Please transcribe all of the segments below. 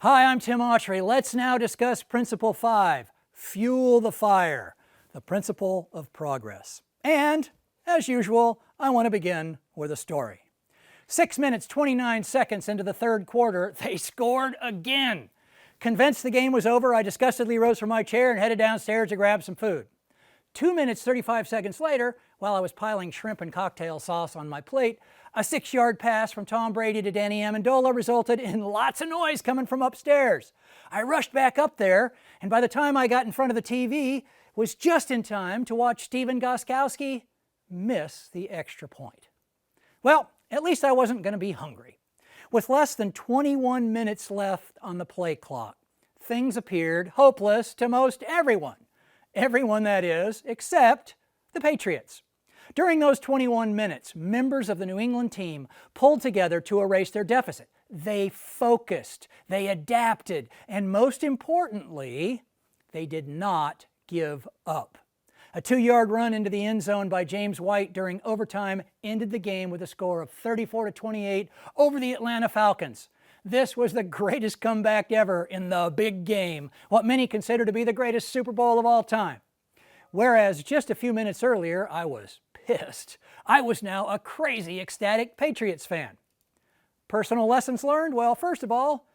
Hi, I'm Tim Autry. Let's now discuss Principle 5, Fuel the Fire, the principle of progress. And, as usual, I want to begin with a story. 6 minutes, 29 seconds into the third quarter, they scored again. Convinced the game was over, I disgustedly rose from my chair and headed downstairs to grab some food. 2 minutes, 35 seconds later, while I was piling shrimp and cocktail sauce on my plate, a 6-yard pass from Tom Brady to Danny Amendola resulted in lots of noise coming from upstairs. I rushed back up there, and by the time I got in front of the TV, was just in time to watch Stephen Gostkowski miss the extra point. Well, at least I wasn't going to be hungry. With less than 21 minutes left on the play clock, things appeared hopeless to most everyone. Everyone, that is, except the Patriots. During those 21 minutes, members of the New England team pulled together to erase their deficit. They focused, they adapted, and most importantly, they did not give up. A 2-yard run into the end zone by James White during overtime ended the game with a score of 34-28 over the Atlanta Falcons. This was the greatest comeback ever in the big game, what many consider to be the greatest Super Bowl of all time. Whereas just a few minutes earlier, I was pissed. I was now a crazy, ecstatic Patriots fan. Personal lessons learned? Well, first of all,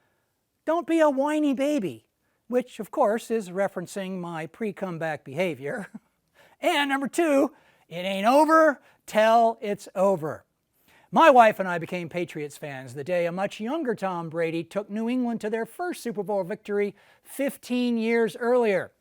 don't be a whiny baby, which of course is referencing my pre-comeback behavior. And number 2, it ain't over till it's over. My wife and I became Patriots fans the day a much younger Tom Brady took New England to their first Super Bowl victory 15 years earlier.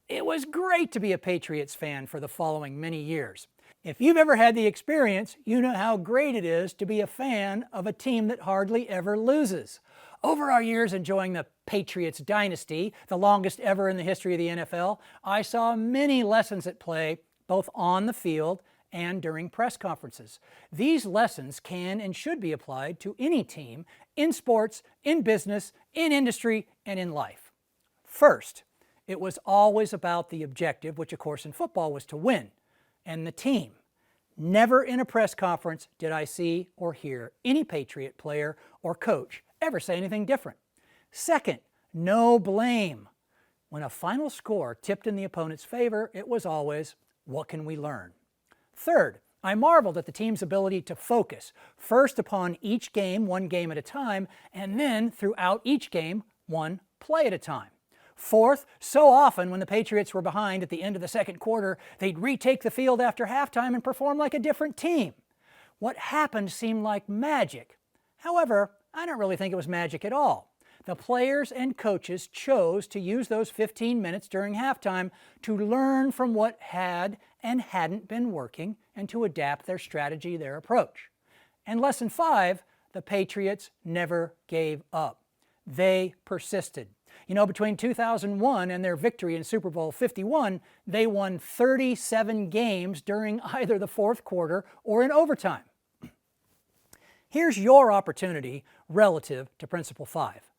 It was great to be a Patriots fan for the following many years. If you've ever had the experience, you know how great it is to be a fan of a team that hardly ever loses. Over our years enjoying the Patriots dynasty, the longest ever in the history of the NFL, I saw many lessons at play, both on the field and during press conferences. These lessons can and should be applied to any team in sports, in business, in industry, and in life. First, it was always about the objective, which of course in football was to win, and the team. Never in a press conference did I see or hear any Patriot player or coach ever say anything different. Second, no blame. When a final score tipped in the opponent's favor, it was always, what can we learn? Third, I marveled at the team's ability to focus, first upon each game, one game at a time, and then throughout each game, one play at a time. Fourth, so often when the Patriots were behind at the end of the second quarter, they'd retake the field after halftime and perform like a different team. What happened seemed like magic. However, I don't really think it was magic at all. The players and coaches chose to use those 15 minutes during halftime to learn from what had and hadn't been working and to adapt their strategy, their approach. And lesson 5, the Patriots never gave up. They persisted. You know, between 2001 and their victory in Super Bowl 51, they won 37 games during either the fourth quarter or in overtime. Here's your opportunity relative to Principle 5.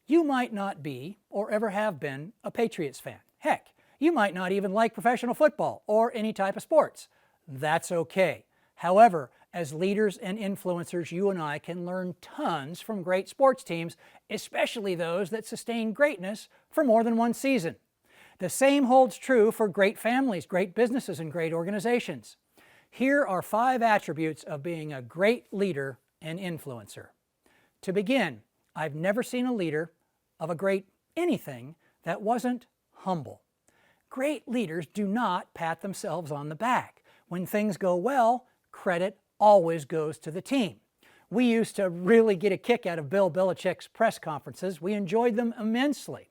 You might not be, or ever have been, a Patriots fan. Heck, you might not even like professional football or any type of sports. That's okay. However, as leaders and influencers, you and I can learn tons from great sports teams, especially those that sustain greatness for more than one season. The same holds true for great families, great businesses, and great organizations. Here are 5 attributes of being a great leader and influencer. To begin, I've never seen a leader of a great anything that wasn't humble. Great leaders do not pat themselves on the back. When things go well, credit always goes to the team. We used to really get a kick out of Bill Belichick's press conferences. We enjoyed them immensely.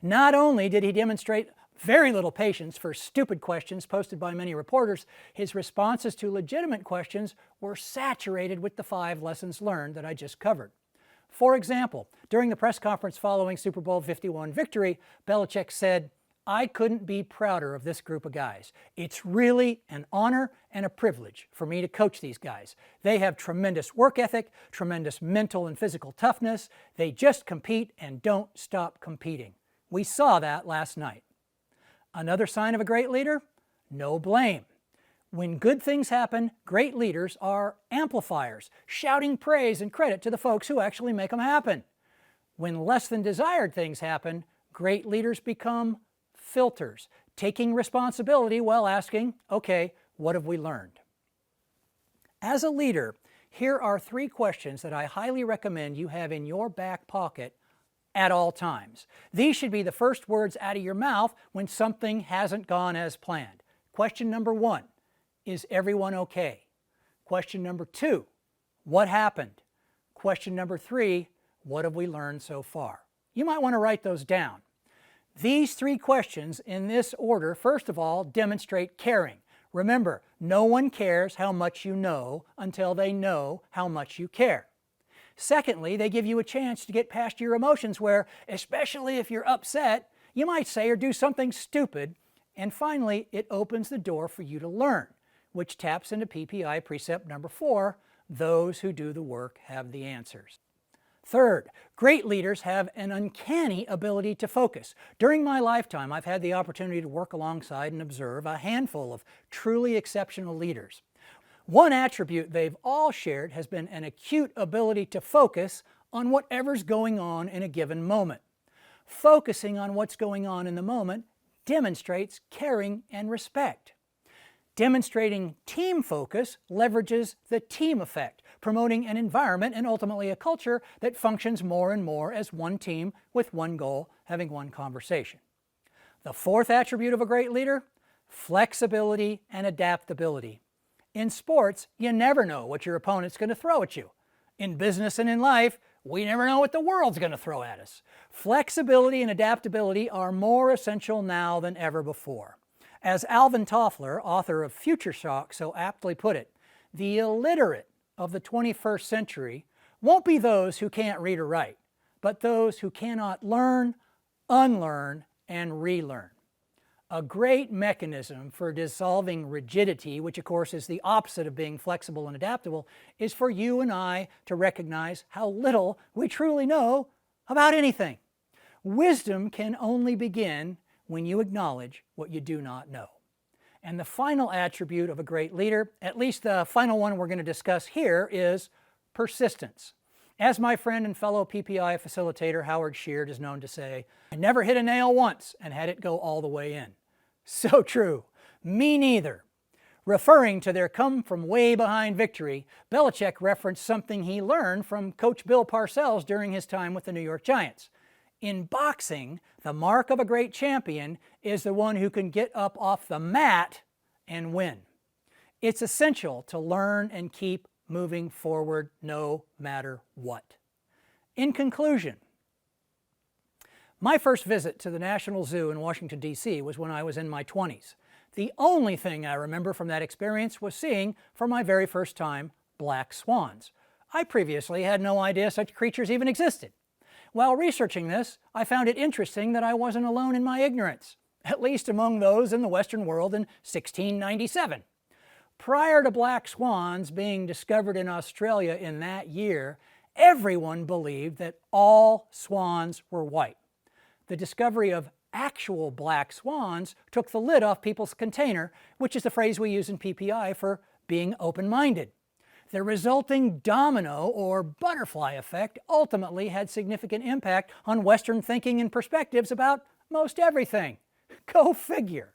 Not only did he demonstrate very little patience for stupid questions posted by many reporters, his responses to legitimate questions were saturated with the 5 lessons learned that I just covered. For example, during the press conference following Super Bowl 51 victory, Belichick said, "I couldn't be prouder of this group of guys. It's really an honor and a privilege for me to coach these guys. They have tremendous work ethic, tremendous mental and physical toughness. They just compete and don't stop competing." We saw that last night. Another sign of a great leader? No blame. When good things happen, great leaders are amplifiers, shouting praise and credit to the folks who actually make them happen. When less than desired things happen, great leaders become filters, taking responsibility while asking, okay, what have we learned? As a leader, here are 3 questions that I highly recommend you have in your back pocket at all times. These should be the first words out of your mouth when something hasn't gone as planned. Question number 1, is everyone okay? Question number 2, what happened? Question number 3, what have we learned so far? You might want to write those down. These 3 questions in this order, first of all, demonstrate caring. Remember, no one cares how much you know until they know how much you care. Secondly, they give you a chance to get past your emotions where, especially if you're upset, you might say or do something stupid. And finally, it opens the door for you to learn, which taps into PPI precept number 4, those who do the work have the answers. Third, great leaders have an uncanny ability to focus. During my lifetime, I've had the opportunity to work alongside and observe a handful of truly exceptional leaders. One attribute they've all shared has been an acute ability to focus on whatever's going on in a given moment. Focusing on what's going on in the moment demonstrates caring and respect. Demonstrating team focus leverages the team effect, promoting an environment and ultimately a culture that functions more and more as one team with one goal, having one conversation. The fourth attribute of a great leader, flexibility and adaptability. In sports, you never know what your opponent's going to throw at you. In business and in life, we never know what the world's going to throw at us. Flexibility and adaptability are more essential now than ever before. As Alvin Toffler, author of Future Shock, so aptly put it, the illiterate of the 21st century won't be those who can't read or write, but those who cannot learn, unlearn, and relearn. A great mechanism for dissolving rigidity, which of course is the opposite of being flexible and adaptable, is for you and I to recognize how little we truly know about anything. Wisdom can only begin when you acknowledge what you do not know. And the final attribute of a great leader, at least the final one we're going to discuss here, is persistence. As my friend and fellow PPI facilitator Howard Sheard is known to say, I never hit a nail once and had it go all the way in. So true. Me neither. Referring to their come from way behind victory, Belichick referenced something he learned from Coach Bill Parcells during his time with the New York Giants. In boxing, the mark of a great champion is the one who can get up off the mat and win. It's essential to learn and keep moving forward no matter what. In conclusion, my first visit to the National Zoo in Washington, D.C. was when I was in my 20s. The only thing I remember from that experience was seeing, for my very first time, black swans. I previously had no idea such creatures even existed. While researching this, I found it interesting that I wasn't alone in my ignorance, at least among those in the Western world in 1697. Prior to black swans being discovered in Australia in that year, everyone believed that all swans were white. The discovery of actual black swans took the lid off people's container, which is the phrase we use in PPI for being open-minded. The resulting domino or butterfly effect ultimately had significant impact on Western thinking and perspectives about most everything. Go figure.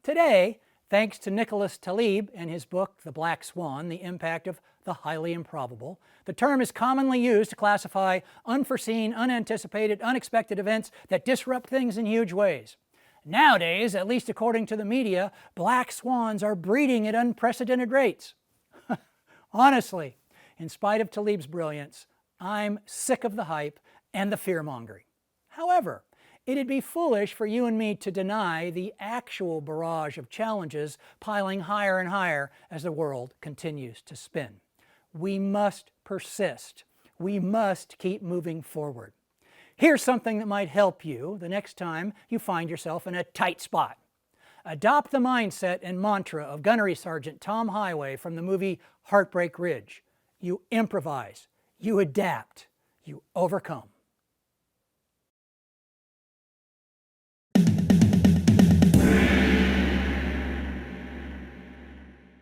Today, thanks to Nicholas Taleb and his book, The Black Swan, The Impact of the Highly Improbable, the term is commonly used to classify unforeseen, unanticipated, unexpected events that disrupt things in huge ways. Nowadays, at least according to the media, black swans are breeding at unprecedented rates. Honestly, in spite of Taleb's brilliance, I'm sick of the hype and the fear-mongering. However, it'd be foolish for you and me to deny the actual barrage of challenges piling higher and higher as the world continues to spin. We must persist. We must keep moving forward. Here's something that might help you the next time you find yourself in a tight spot. Adopt the mindset and mantra of Gunnery Sergeant Tom Highway from the movie Heartbreak Ridge. You improvise, you adapt, you overcome.